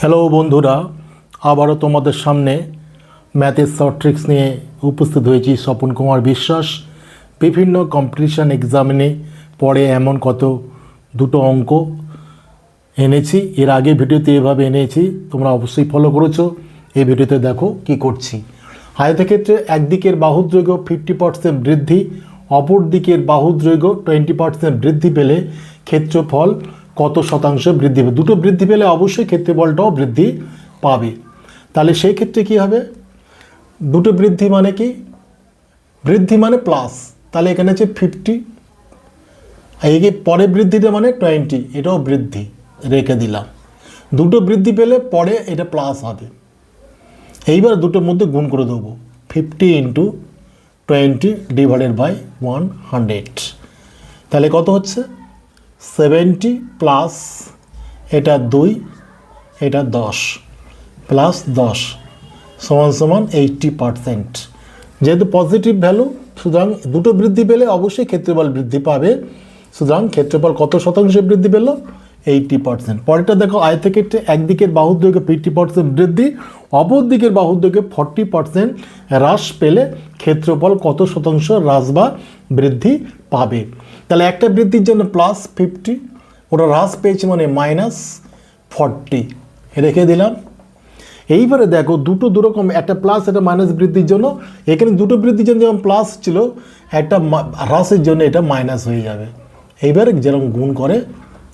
Hello বন্ধুরা, আবারও তোমাদের সামনে ম্যাথের শর্ট ট্রিক্স নিয়ে উপস্থিত হয়েছি। স্বপন কুমার বিশ্বাস। বিভিন্ন কম্পিটিশান এক্সামিনে পড়ে এমন দুটো অঙ্ক এনেছি। এর আগে ভিডিওতে এভাবে এনেছি, তোমরা অবশ্যই ফলো করেছো। এই ভিডিওতে দেখো কি করছি। আয়তক্ষেত্রে একদিকের বাহুর দৈর্ঘ্য 50% বৃদ্ধি, অপর দিকের বাহুর দৈর্ঘ্য 20% বৃদ্ধি পেলে ক্ষেত্রফল কত শতাংশ বৃদ্ধি পাবে? দুটো বৃদ্ধি পেলে অবশ্যই ক্ষেত্রফলটাও বৃদ্ধি পাবে। তাহলে সেই ক্ষেত্রে কী হবে? দুটো বৃদ্ধি মানে কি? বৃদ্ধি মানে প্লাস, তাহলে এখানে আছে 50, এই পরে বৃদ্ধিটা মানে 20, এটাও বৃদ্ধি রেখে দিলাম। দুটো বৃদ্ধি পেলে পরে এটা প্লাস হবে। এইবার দুটোর মধ্যে গুণ করে দেবো। 50 × 20 ডিভাইডেড বাই 100, তাহলে কত হচ্ছে? 70 প্লাস এটা 2, এটা 10 প্লাস 10 সমান সমান 80%। যেহেতু পজিটিভ ভ্যালু, সুতরাং দুটো বৃদ্ধি পেলে অবশ্যই ক্ষেত্রফল বৃদ্ধি পাবে। সুতরাং ক্ষেত্রফল কত শতাংশ বৃদ্ধি পেল? 80%। পরেরটা দেখো, আয়তক্ষেত্রে একদিকের বাহুর দৈর্ঘ্য 50% বৃদ্ধি, অপর দিকের বাহুর দৈর্ঘ্য 40% হ্রাস পেলে ক্ষেত্রফল কত শতাংশ হ্রাস বা বৃদ্ধি পাবে? তাহলে একটা বৃদ্ধির জন্য +50, ওটা হ্রাস পেয়েছে মানে -40 রেখে দিলাম। এইবারে দেখো দুটো দুরকম, একটা প্লাস একটা মাইনাস বৃদ্ধির জন্য, এখানে দুটো বৃদ্ধির জন্য যেমন প্লাস ছিল, একটা হ্রাসের জন্য এটা মাইনাস হয়ে যাবে। এইবারে যেরকম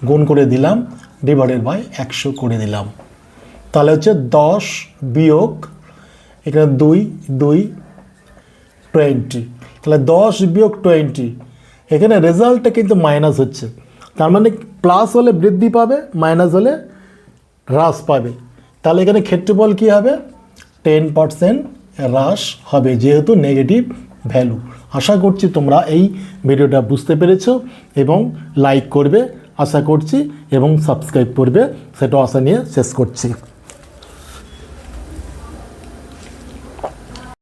গুণ করে দিলাম, ডিভাইডেড বাই 100 করে দিলাম। তাহলে হচ্ছে 10 বিয়োগ এখানে 2 20, তাহলে 10 বিয়োগ 20, এখানে রেজাল্টটা কিন্তু মাইনাস হচ্ছে। তার মানে প্লাস হলে বৃদ্ধি পাবে, মাইনাস হলে হ্রাস পাবে। তাহলে এখানে ক্ষেত্রফল কী হবে? 10% হ্রাস হবে, যেহেতু নেগেটিভ ভ্যালু। আশা করছি তোমরা এই ভিডিওটা বুঝতে পেরেছো এবং লাইক করবে আশা করছি, এবং সাবস্ক্রাইব করবে, সেটাও আশা নিয়ে শেষ করছি।